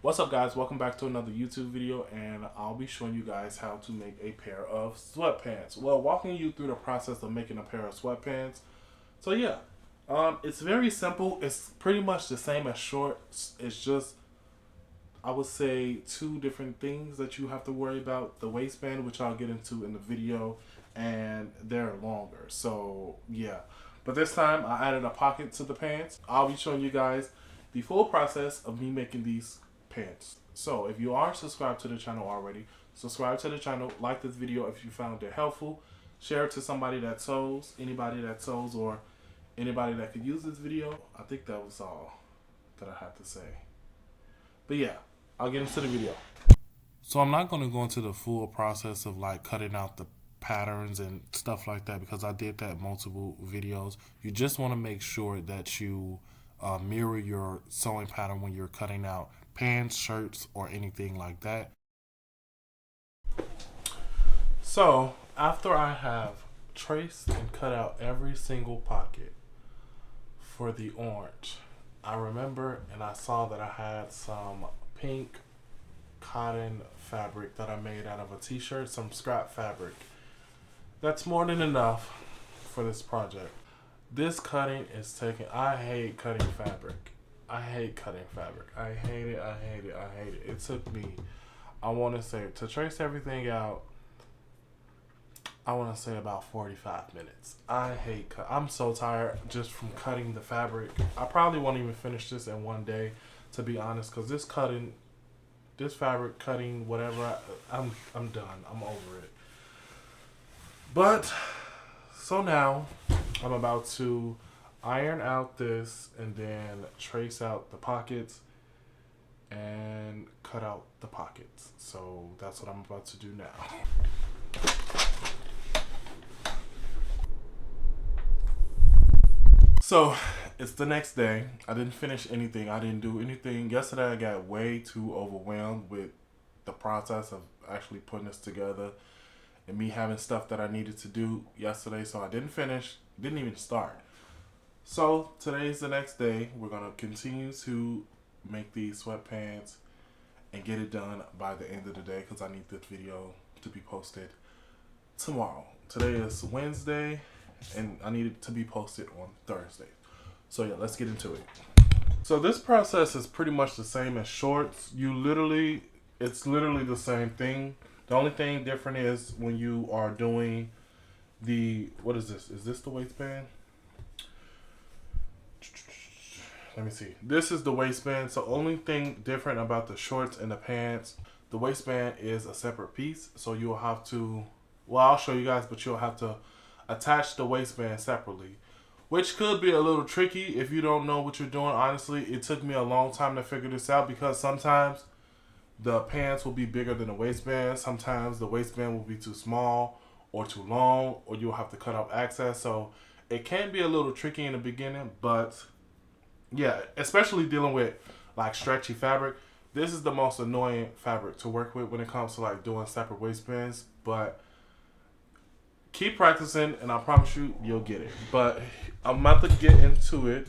What's up, guys? Welcome back to another YouTube video, and I'll be showing you guys how to make a pair of sweatpants. Well, walking you through the process of making a pair of sweatpants. So yeah, it's very simple. It's pretty much the same as shorts. It's just, I would say, two different things that you have to worry about. The waistband, which I'll get into in the video, and they're longer. So yeah, but this time I added a pocket to the pants. I'll be showing you guys the full process of me making these pants. So if you are subscribed to the channel already, subscribe to the channel, like this video if you found it helpful, share it to somebody that sews, anybody that sews, or anybody that could use this video. I think that was all that I had to say. But yeah, I'll get into the video. So I'm not going to go into the full process of like cutting out the patterns and stuff like that because I did that in multiple videos. You just want to make sure that you mirror your sewing pattern when you're cutting out pants, shirts, or anything like that. So after I have traced and cut out every single pocket for the orange, I remember and I saw that I had some pink cotton fabric that I made out of a t-shirt, some scrap fabric. That's more than enough for this project. This cutting is taking, I hate cutting fabric. I hate cutting fabric. I hate it, I hate it, I hate it. It took me, I want to say, to trace everything out, I want to say about 45 minutes. I hate cut. I'm so tired just from cutting the fabric. I probably won't even finish this in one day, to be honest, because this fabric cutting, whatever, I'm done. I'm over it. But, so now, I'm about to iron out this and then trace out the pockets and cut out the pockets. So that's what I'm about to do now. So it's the next day. I didn't finish anything. I didn't do anything. Yesterday I got way too overwhelmed with the process of actually putting this together and me having stuff that I needed to do yesterday. So I didn't finish, didn't even start. So today's the next day. We're going to continue to make these sweatpants and get it done by the end of the day because I need this video to be posted tomorrow. Today is Wednesday and I need it to be posted on Thursday. So yeah, let's get into it. So this process is pretty much the same as shorts. It's literally the same thing. The only thing different is when you are doing the, what is this? Is this the waistband? Let me see. This is the waistband. So only thing different about the shorts and the pants, the waistband is a separate piece. So you'll have to, well, I'll show you guys, but you'll have to attach the waistband separately, which could be a little tricky if you don't know what you're doing. Honestly, it took me a long time to figure this out because sometimes the pants will be bigger than the waistband. Sometimes the waistband will be too small or too long, or you'll have to cut off access. So it can be a little tricky in the beginning, but yeah, especially dealing with like stretchy fabric. This is the most annoying fabric to work with when it comes to like doing separate waistbands, but keep practicing and I promise you, you'll get it. But I'm about to get into it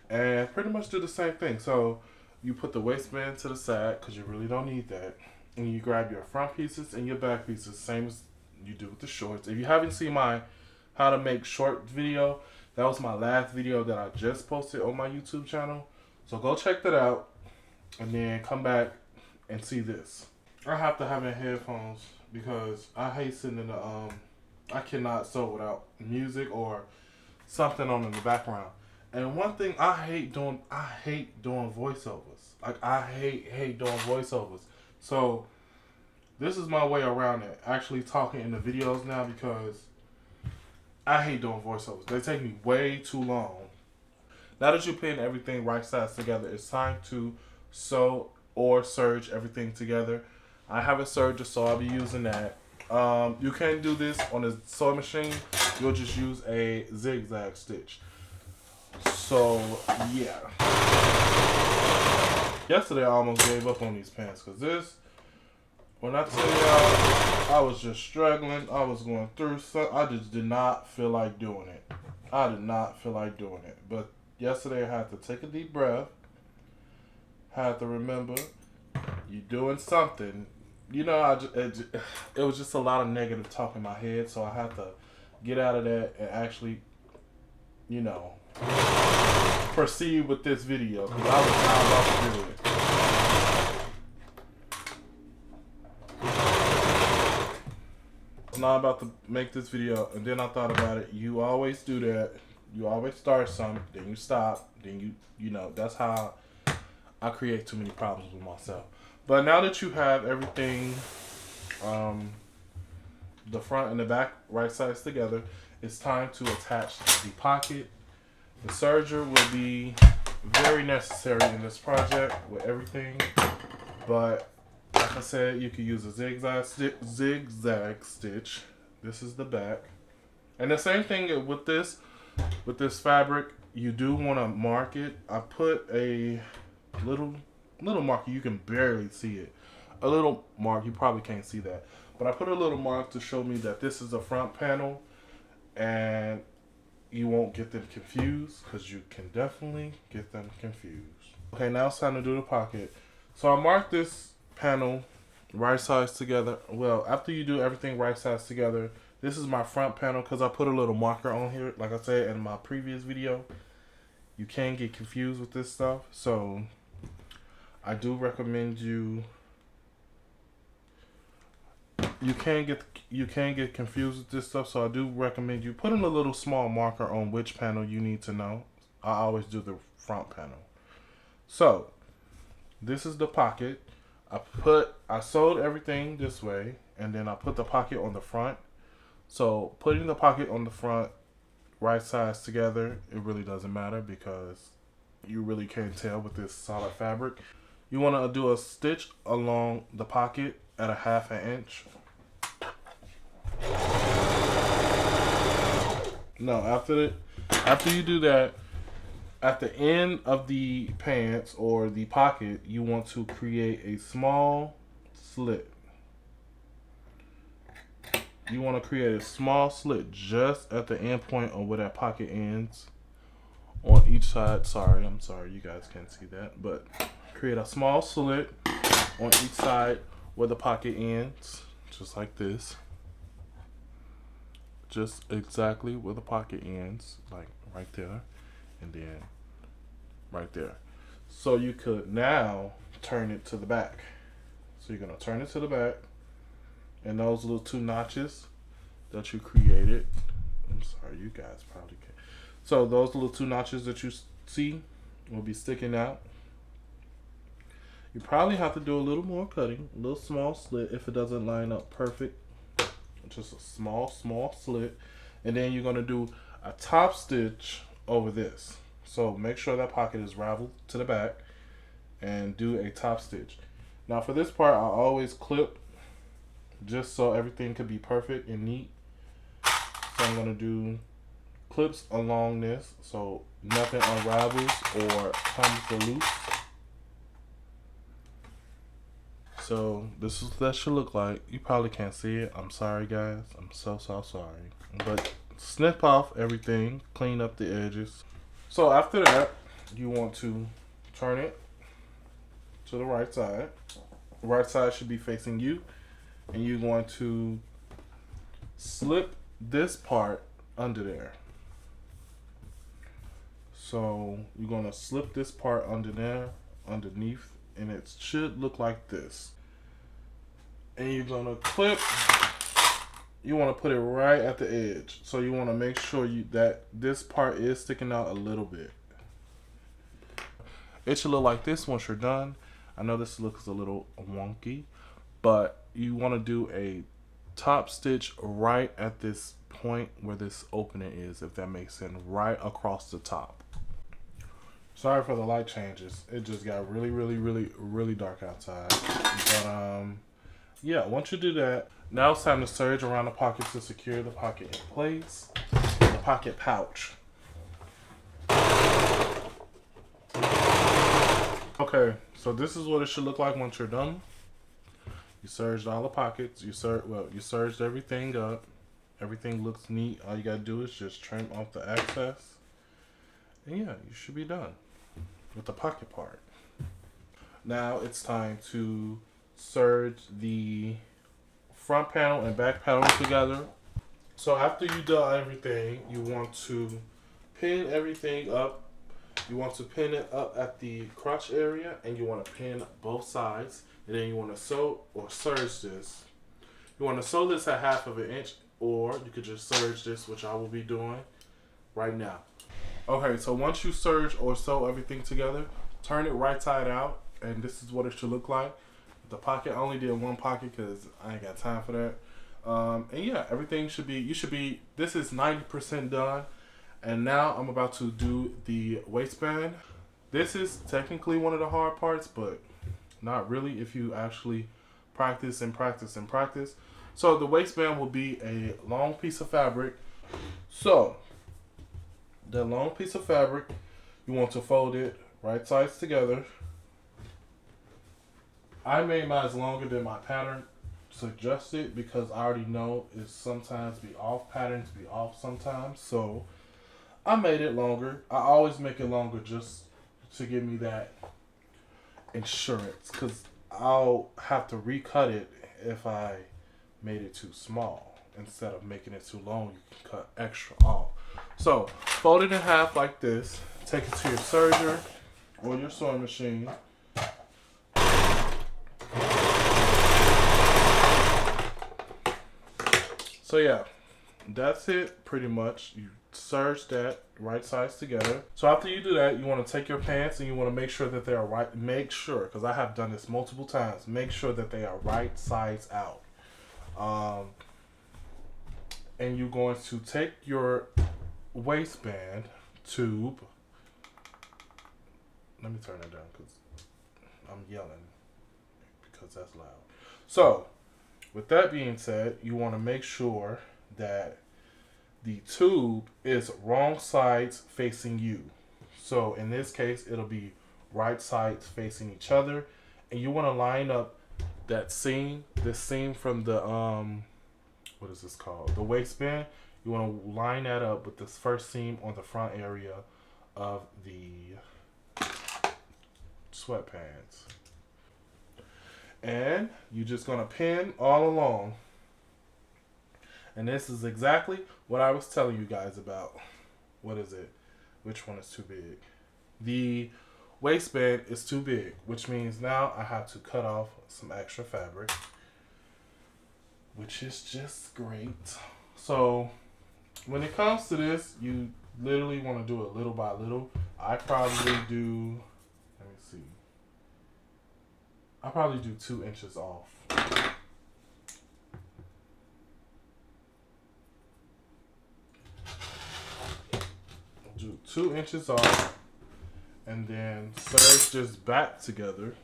and pretty much do the same thing. So you put the waistband to the side because you really don't need that. And you grab your front pieces and your back pieces, same as you do with the shorts. If you haven't seen my how to make short video, that was my last video that I just posted on my YouTube channel. So go check that out and then come back and see this. I have to have in headphones because I hate sitting in the, I cannot sew without music or something on in the background. And one thing I hate doing voiceovers. Like I hate doing voiceovers. So this is my way around it. Actually talking in the videos now because I hate doing voiceovers. They take me way too long. Now that you're putting everything right sides together, it's time to sew or serge everything together. I have a serger, so I'll be using that. You can do this on a sewing machine. You'll just use a zigzag stitch. So yeah. Yesterday I almost gave up on these pants because this, when I tell y'all, I was just struggling. I was going through something. I just did not feel like doing it. I did not feel like doing it. But yesterday I had to take a deep breath. Had to remember you're doing something. You know, it was just a lot of negative talk in my head, so I had to get out of that and actually, you know, proceed with this video because I was not about to do it. I'm not about to make this video, and then I thought about it. You always do that. You always start something, then you stop, then you know, that's how I create too many problems with myself. But now that you have everything, the front and the back right sides together, it's time to attach the pocket. The serger will be very necessary in this project with everything, but like I said, you can use a zigzag stitch. This is the back, and the same thing with this fabric. You do want to mark it. I put a little mark. You can barely see it. A little mark. You probably can't see that, but I put a little mark to show me that this is the front panel, and you won't get them confused because you can definitely get them confused. Okay, now it's time to do the pocket. So I marked this panel right sides together. Well, after you do everything right sides together, this is my front panel because I put a little marker on here. Like I said in my previous video, you can get confused with this stuff. So I do recommend you can get confused with this stuff. So I do recommend you putting a little small marker on which panel you need to know. I always do the front panel. So this is the pocket. I sewed everything this way, and then I put the pocket on the front. So putting the pocket on the front, right sides together, it really doesn't matter because you really can't tell with this solid fabric. You want to do a stitch along the pocket at a 1/2 inch. No, after you do that, at the end of the pants or the pocket, you want to create a small slit. You want to create a small slit just at the end point of where that pocket ends on each side. I'm sorry, you guys can't see that, but create a small slit on each side where the pocket ends, just like this. Just exactly where the pocket ends, like right there, and then right there. So you could now turn it to the back. So you're gonna turn it to the back, and those little 2 notches that you created, I'm sorry, you guys probably can't. So those little 2 notches that you see will be sticking out. You probably have to do a little more cutting, a little small slit if it doesn't line up perfect. Just a small slit, and then you're going to do a top stitch over this. So make sure that pocket is raveled to the back and do a top stitch. Now for this part, I always clip just so everything could be perfect and neat. So I'm going to do clips along this so nothing unravels or comes loose. So this is what that should look like. You probably can't see it. I'm sorry, guys. I'm so sorry. But snip off everything, clean up the edges. So after that, you want to turn it to the right side. The right side should be facing you, and you're going to slip this part under there. So you're going to slip this part under there, underneath, and it should look like this. And you're gonna clip, you want to put it right at the edge. So you want to make sure that this part is sticking out a little bit. It should look like this once you're done. I know this looks a little wonky, but you want to do a top stitch right at this point where this opening is, if that makes sense, right across the top. Sorry for the light changes. It just got really dark outside. But yeah, once you do that, now it's time to serge around the pocket to secure the pocket in place. The pocket pouch. Okay, so this is what it should look like once you're done. You serged all the pockets. You serged everything up. Everything looks neat. All you gotta do is just trim off the excess. And yeah, you should be done with the pocket part. Now it's time to serge the front panel and back panel together. So after you done everything, you want to pin everything up. You want to pin it up at the crotch area, and you want to pin both sides. And then you want to sew or serge this. You want to sew this at 1/2 inch, or you could just serge this, which I will be doing right now. Okay, so once you serge or sew everything together, turn it right side out, and this is what it should look like. The pocket, I only did one pocket because I ain't got time for that. And yeah, everything should be, this is 90% done. And now I'm about to do the waistband. This is technically one of the hard parts, but not really if you actually practice and practice and practice. So the waistband will be a long piece of fabric. So the long piece of fabric, you want to fold it right sides together. I made mine longer than my pattern suggested because I already know it sometimes be off, patterns be off sometimes. So I made it longer. I always make it longer just to give me that insurance, because I'll have to recut it if I made it too small. Instead of making it too long, you can cut extra off. So fold it in half like this. Take it to your serger or your sewing machine. So yeah, that's it pretty much. You serge that right sides together. So after you do that, you want to take your pants and you want to make sure that they are right. Make sure, because I have done this multiple times, make sure that they are right sides out. And you're going to take your waistband tube. Let me turn that down because I'm yelling because that's loud. So with that being said, you want to make sure that the tube is wrong sides facing you. So in this case, it'll be right sides facing each other. And you want to line up that seam, this seam from the, what is this called? The waistband. You want to line that up with this first seam on the front area of the sweatpants. And you're just going to pin all along. And this is exactly what I was telling you guys about. What is it? Which one is too big? The waistband is too big, which means now I have to cut off some extra fabric, which is just great. So when it comes to this, you literally want to do it little by little. I probably do, let me see. I probably do 2 inches off. Do 2 inches off and then serge just back together.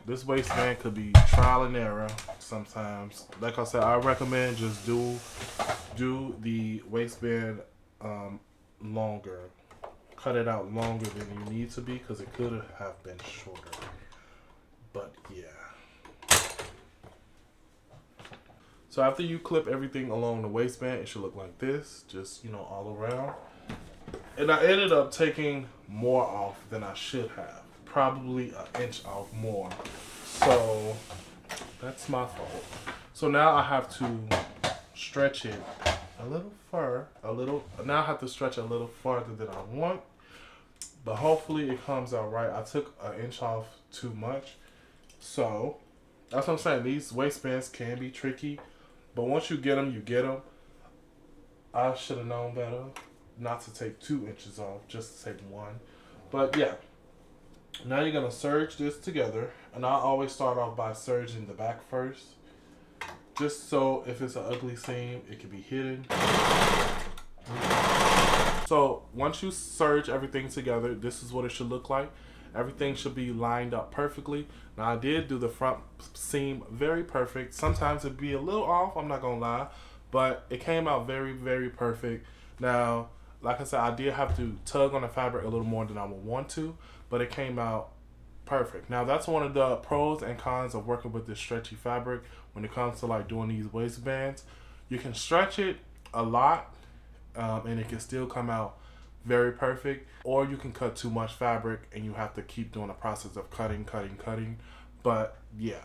This waistband could be trial and error sometimes. Like I said, I recommend just do the waistband longer. Cut it out longer than you need to be because it could have been shorter. But yeah. So after you clip everything along the waistband, it should look like this, just, you know, all around. And I ended up taking more off than I should have. Probably an inch off more. So that's my fault. So now I have to stretch it a little now I have to stretch a little farther than I want. But hopefully it comes out right. I took an inch off too much. So that's what I'm saying. These waistbands can be tricky. But once you get them, you get them. I should have known better not to take 2 inches off, just to take 1. But yeah. Now you're going to serge this together. And I always start off by serging the back first. Just so if it's an ugly seam, it can be hidden. So once you serge everything together, this is what it should look like. Everything should be lined up perfectly. Now I did do the front seam very perfect. Sometimes it'd be a little off, I'm not gonna lie, but it came out very, very perfect. Now, like I said, I did have to tug on the fabric a little more than I would want to, but it came out perfect. Now that's one of the pros and cons of working with this stretchy fabric when it comes to like doing these waistbands. You can stretch it a lot and it can still come out very perfect, or you can cut too much fabric and you have to keep doing the process of cutting. But yeah,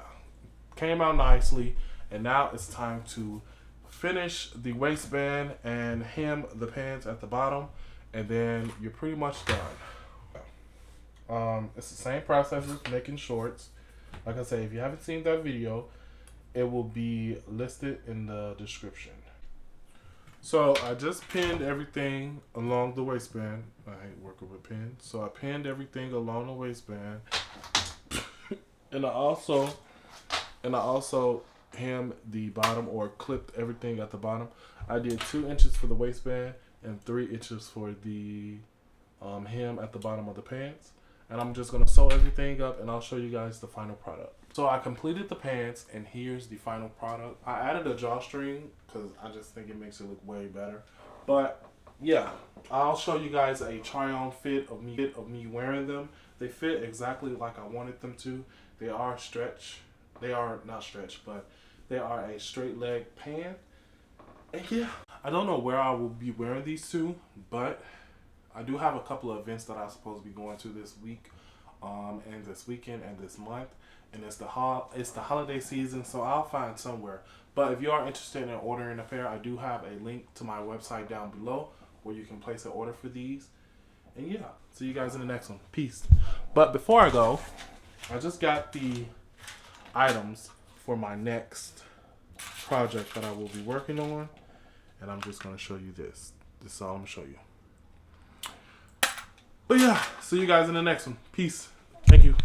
came out nicely, and now it's time to finish the waistband and hem the pants at the bottom, and then you're pretty much done. It's the same process as making shorts. Like I say, if you haven't seen that video, it will be listed in the description. So I just pinned everything along the waistband. I hate working with pins. So I pinned everything along the waistband. and I also hemmed the bottom, or clipped everything at the bottom. I did 2 inches for the waistband and 3 inches for the hem at the bottom of the pants. And I'm just gonna sew everything up, and I'll show you guys the final product. So I completed the pants, and here's the final product. I added a drawstring because I just think it makes it look way better. But yeah, I'll show you guys a try-on fit of me wearing them. They fit exactly like I wanted them to. They are stretch. They are not stretch, but they are a straight leg pant. And yeah, I don't know where I will be wearing these to, but I do have a couple of events that I'm supposed to be going to this week, and this weekend and this month, and it's the holiday season, so I'll find somewhere. But if you are interested in ordering a pair, I do have a link to my website down below where you can place an order for these. And yeah, see you guys in the next one. Peace. But before I go, I just got the items for my next project that I will be working on, and I'm just going to show you this. This is all I'm going to show you. But yeah, see you guys in the next one. Peace. Thank you.